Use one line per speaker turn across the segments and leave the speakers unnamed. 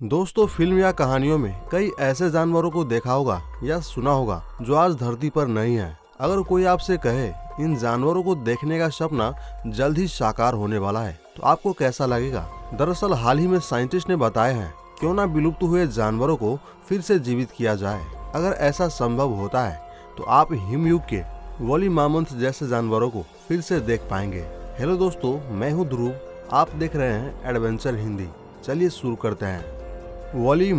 दोस्तों, फिल्म या कहानियों में कई ऐसे जानवरों को देखा होगा या सुना होगा जो आज धरती पर नहीं है। अगर कोई आपसे कहे इन जानवरों को देखने का सपना जल्द ही साकार होने वाला है, तो आपको कैसा लगेगा? दरअसल हाल ही में साइंटिस्ट ने बताया है क्यों ना विलुप्त हुए जानवरों को फिर से जीवित किया जाए। अगर ऐसा संभव होता है तो आप हिमयुग के वोली मामंथ जैसे जानवरों को फिर से देख पाएंगे। हेलो दोस्तों, मैं हूं ध्रुव, आप देख रहे हैं एडवेंचर हिंदी। चलिए शुरू करते हैं। वोली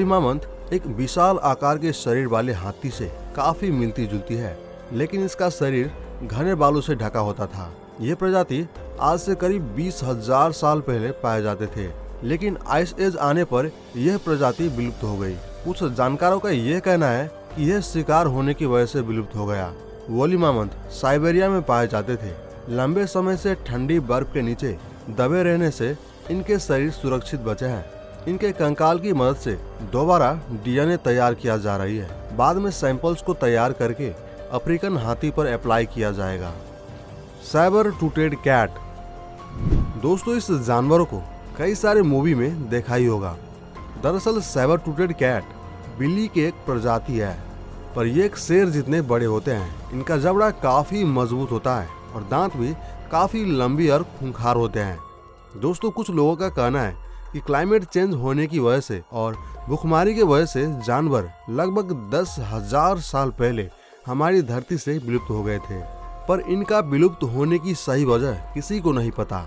मामंथ एक विशाल आकार के शरीर वाले हाथी से काफी मिलती जुलती है, लेकिन इसका शरीर घने बालों से ढका होता था। ये प्रजाति आज से करीब 20,000 साल पहले पाए जाते थे, लेकिन आइस एज आने पर यह प्रजाति विलुप्त हो गई। कुछ जानकारों का यह कहना है कि यह शिकार होने की वजह से विलुप्त हो गया। वोली मामंथ साइबेरिया में पाए जाते थे। लंबे समय से ठंडी बर्फ के नीचे दबे रहने से इनके शरीर सुरक्षित बचे हैं। इनके कंकाल की मदद से दोबारा डीएनए तैयार किया जा रही है। बाद में सैंपल्स को तैयार करके अफ्रीकन हाथी पर अप्लाई किया जाएगा। Sabre toothed cat. दोस्तों, इस जानवर को कई सारे मूवी में देखा ही होगा। दरअसल सैबर टूटेड कैट बिल्ली की एक प्रजाति है, पर ये एक शेर जितने बड़े होते हैं। इनका जबड़ा काफी मजबूत होता है और दांत भी काफी लंबी और खूंखार होते हैं। दोस्तों, कुछ लोगों का कहना है कि क्लाइमेट चेंज होने की वजह से और भूखमरी की वजह से जानवर लगभग 10,000 साल पहले हमारी धरती से विलुप्त हो गए थे, पर इनका विलुप्त होने की सही वजह किसी को नहीं पता।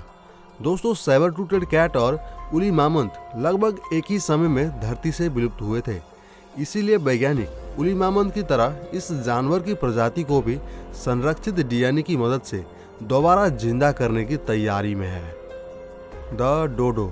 दोस्तों, सैबर टूटेड कैट और वोली मामंथ लगभग एक ही समय में धरती से विलुप्त हुए थे। इसीलिए वैज्ञानिक वोली मामंथ की तरह इस जानवर की प्रजाति को भी संरक्षित डीएनए की मदद से दोबारा जिंदा करने की तैयारी में है। द डोडो।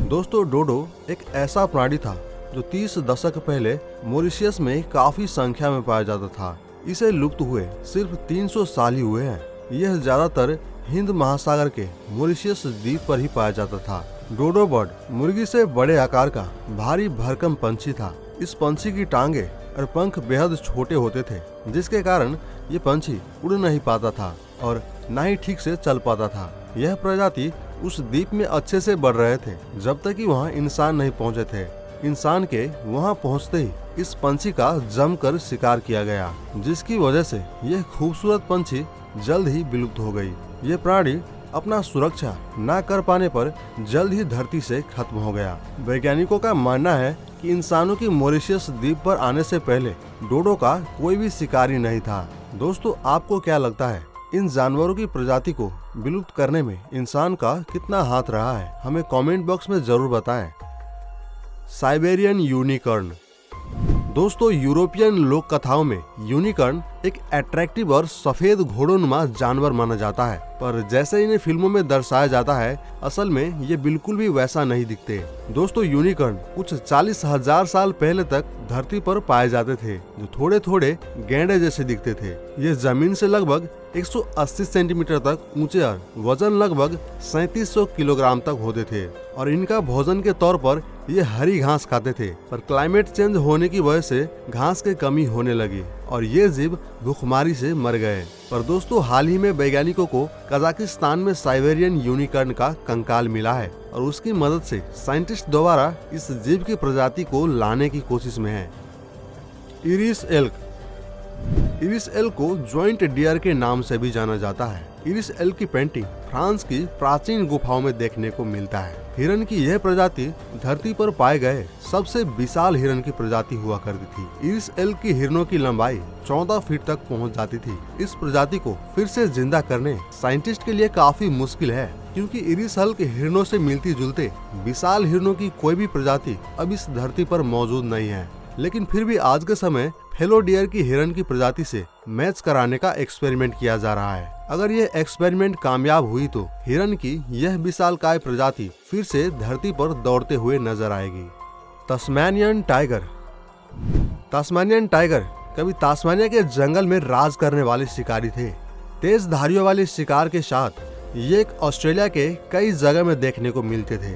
दोस्तों, डोडो एक ऐसा प्राणी था जो 30 दशक पहले मॉरिशस में काफी संख्या में पाया जाता था। इसे लुप्त हुए सिर्फ 300 साल ही हुए हैं। यह ज्यादातर हिंद महासागर के मॉरिशस द्वीप पर ही पाया जाता था। डोडो बर्ड मुर्गी से बड़े आकार का भारी भरकम पंछी था। इस पंछी की टांगे और पंख बेहद छोटे होते थे, जिसके कारण ये पंछी उड़ नहीं पाता था और न ही ठीक से चल पाता था। यह प्रजाति उस द्वीप में अच्छे से बढ़ रहे थे जब तक कि वहाँ इंसान नहीं पहुँचे थे। इंसान के वहाँ पहुँचते ही इस पंछी का जमकर शिकार किया गया, जिसकी वजह से यह खूबसूरत पंछी जल्द ही विलुप्त हो गई। ये प्राणी अपना सुरक्षा न कर पाने पर जल्द ही धरती से खत्म हो गया। वैज्ञानिकों का मानना है कि इंसानों की मॉरिशस द्वीप पर आने से पहले डोडो का कोई भी शिकारी नहीं था। दोस्तों, आपको क्या लगता है, इन जानवरों की प्रजाति को विलुप्त करने में इंसान का कितना हाथ रहा है? हमें कमेंट बॉक्स में जरूर बताएं। Siberian unicorn. दोस्तों, यूरोपियन लोक कथाओं में यूनिकॉर्न एक अट्रैक्टिव और सफेद घोड़ोनुमा जानवर माना जाता है, पर जैसे इन्हें फिल्मों में दर्शाया जाता है, असल में ये बिल्कुल भी वैसा नहीं दिखते। दोस्तों, यूनिकॉर्न कुछ 40,000 साल पहले तक धरती पर पाए जाते थे, जो थोड़े थोड़े गैंडे जैसे दिखते थे। ये जमीन से लगभग 180 सेंटीमीटर तक ऊंचे और वजन लगभग 3700 किलोग्राम तक होते थे, और इनका भोजन के तौर पर ये हरी घास खाते थे। पर क्लाइमेट चेंज होने की वजह से घास की कमी होने लगी और ये जीव भूखमरी से मर गए। पर दोस्तों, हाल ही में वैज्ञानिकों को कजाकिस्तान में साइबेरियन यूनिकॉर्न का कंकाल मिला है और उसकी मदद से साइंटिस्ट दोबारा इस जीव की प्रजाति को लाने की कोशिश में है। Iris elk. इरिस एल्क को जॉइंट डियर के नाम से भी जाना जाता है। इरिस एल्क की पेंटिंग फ्रांस की प्राचीन गुफाओं में देखने को मिलता है। हिरन की यह प्रजाति धरती पर पाए गए सबसे विशाल हिरन की प्रजाति हुआ करती थी। इरिस एल्क की हिरनों की लंबाई 14 फीट तक पहुंच जाती थी। इस प्रजाति को फिर से जिंदा करने साइंटिस्ट के लिए काफी मुश्किल है, क्योंकि इरिस एल्क हिरनों से मिलती जुलते विशाल हिरनों की कोई भी प्रजाति अब इस धरती पर मौजूद नहीं है। लेकिन फिर भी आज के समय फेलो डियर की हिरन की प्रजाति से मैच कराने का एक्सपेरिमेंट किया जा रहा है। अगर यह एक्सपेरिमेंट कामयाब हुई तो हिरन की यह विशालकाय प्रजाति फिर से धरती पर दौड़ते हुए नजर आएगी। Tasmanian tiger. तस्मानियन टाइगर कभी तास्मानिया के जंगल में राज करने वाले शिकारी थे। तेज धारियों वाले शिकार के साथ ये एक ऑस्ट्रेलिया के कई जगह में देखने को मिलते थे।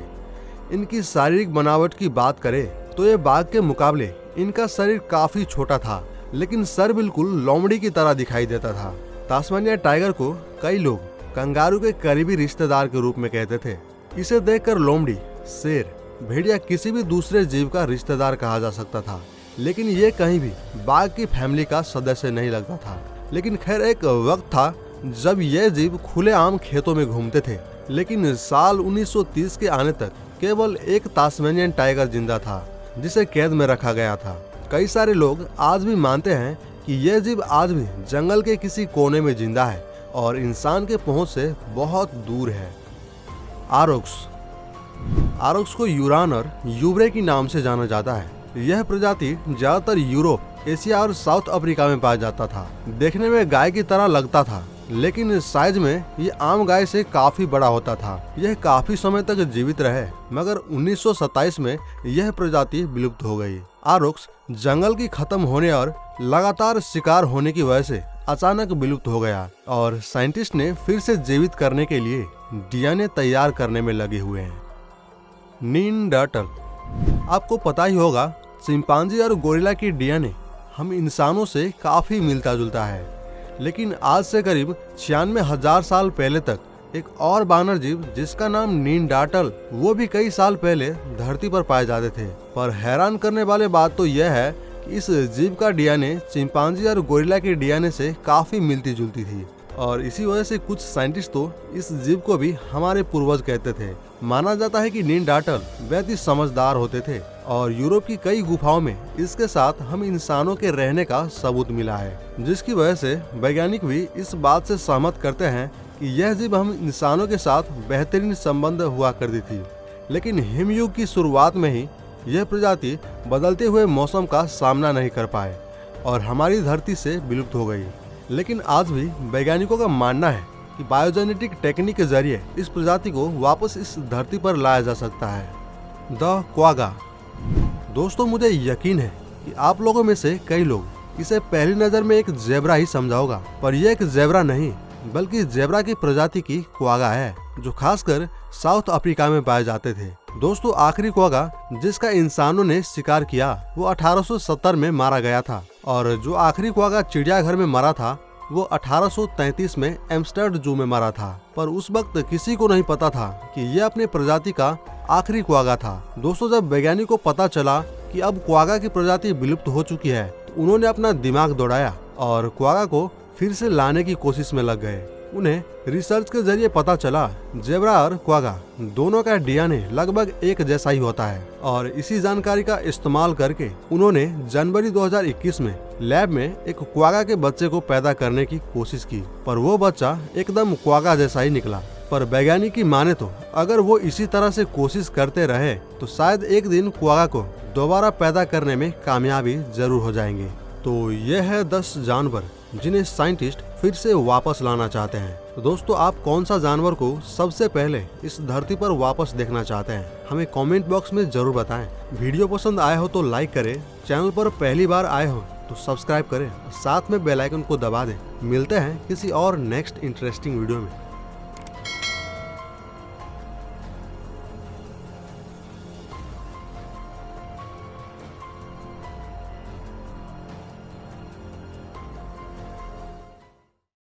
इनकी शारीरिक बनावट की बात करें तो ये बाघ के मुकाबले इनका शरीर काफी छोटा था, लेकिन सर बिल्कुल लोमड़ी की तरह दिखाई देता था। तास्मानिया टाइगर को कई लोग कंगारू के करीबी रिश्तेदार के रूप में कहते थे। इसे देखकर लोमड़ी शेर, भेड़िया किसी भी दूसरे जीव का रिश्तेदार कहा जा सकता था, लेकिन ये कहीं भी बाघ की फैमिली का सदस्य नहीं लगता था। लेकिन खैर एक वक्त था जब ये जीव खुलेआम खेतों में घूमते थे, लेकिन साल 1930 के आने तक केवल एक तास्मेनियन टाइगर जिंदा था जिसे कैद में रखा गया था। कई सारे लोग आज भी मानते हैं कि यह जीव आज भी जंगल के किसी कोने में जिंदा है और इंसान के पहुंच से बहुत दूर है। आरोक्स, आरोक्स को यूरानर यूब्रे के नाम से जाना जाता है। यह प्रजाति ज्यादातर यूरोप, एशिया और साउथ अफ्रीका में पाया जाता था। देखने में गाय की तरह लगता था, लेकिन साइज में ये आम गाय से काफी बड़ा होता था। यह काफी समय तक जीवित रहे, मगर 1927 में यह प्रजाति विलुप्त हो गई। आरोक्स जंगल की खत्म होने और लगातार शिकार होने की वजह से अचानक विलुप्त हो गया और साइंटिस्ट ने फिर से जीवित करने के लिए डीएनए तैयार करने में लगे हुए हैं। नींडरटल, आपको पता ही होगा चिंपांजी और गोरिल्ला की डीएनए हम इंसानों से काफी मिलता जुलता है, लेकिन आज से करीब 96,000 साल पहले तक एक और बानर जीव जिसका नाम नींडरटल, वो भी कई साल पहले धरती पर पाए जाते थे। पर हैरान करने वाली बात तो यह है कि इस जीव का डीएनए चिंपांजी और गोरिल्ला के डीएनए से काफी मिलती जुलती थी और इसी वजह से कुछ साइंटिस्ट तो इस जीव को भी हमारे पूर्वज कहते थे। माना जाता है कि नींडरटल बेहद ही समझदार होते थे और यूरोप की कई गुफाओं में इसके साथ हम इंसानों के रहने का सबूत मिला है, जिसकी वजह से वैज्ञानिक भी इस बात से सहमत करते हैं कि यह जीव हम इंसानों के साथ बेहतरीन संबंध हुआ करती थी। लेकिन हिमयुग की शुरुआत में ही यह प्रजाति बदलते हुए मौसम का सामना नहीं कर पाए और हमारी धरती से विलुप्त हो गई। लेकिन आज भी वैज्ञानिकों का मानना है कि बायोजेनेटिक टेक्निक के जरिए इस प्रजाति को वापस इस धरती पर लाया जा सकता है। द क्वागा, दोस्तों मुझे यकीन है कि आप लोगों में से कई लोग इसे पहली नजर में एक जेब्रा ही समझा होगा, पर यह एक जेब्रा नहीं बल्कि जेब्रा की प्रजाति की क्वागा है जो खासकर साउथ अफ्रीका में पाए जाते थे। दोस्तों आखिरी क्वागा जिसका इंसानों ने शिकार किया वो 1870 में मारा गया था और जो आखिरी क्वागा चिड़ियाघर में मरा था वो 1833 में एम्स्टर्ड जू में मरा था। पर उस वक्त किसी को नहीं पता था कि यह अपने प्रजाति का आखिरी क्वागा था। दोस्तों जब वैज्ञानिकों को पता चला कि अब क्वागा की प्रजाति विलुप्त हो चुकी है तो उन्होंने अपना दिमाग दौड़ाया और क्वागा को फिर से लाने की कोशिश में लग गए। उन्हें रिसर्च के जरिए पता चला जेब्रा और क्वागा दोनों का डीएनए लगभग एक जैसा ही होता है और इसी जानकारी का इस्तेमाल करके उन्होंने जनवरी 2021 में लैब में एक क्वागा के बच्चे को पैदा करने की कोशिश की, पर वो बच्चा एकदम क्वागा जैसा ही निकला। पर वैज्ञानिक की माने तो अगर वो इसी तरह से कोशिश करते रहे तो शायद एक दिन क्वागा को दोबारा पैदा करने में कामयाबी जरूर हो जाएंगे। तो यह है 10 जानवर जिन्हें साइंटिस्ट फिर से वापस लाना चाहते हैं। तो दोस्तों आप कौन सा जानवर को सबसे पहले इस धरती पर वापस देखना चाहते हैं, हमें कमेंट बॉक्स में जरूर बताएं। वीडियो पसंद आया हो तो लाइक करें, चैनल पर पहली बार आए हो तो सब्सक्राइब करें, साथ में बेल आइकन को दबा दें। मिलते हैं किसी और नेक्स्ट इंटरेस्टिंग वीडियो में।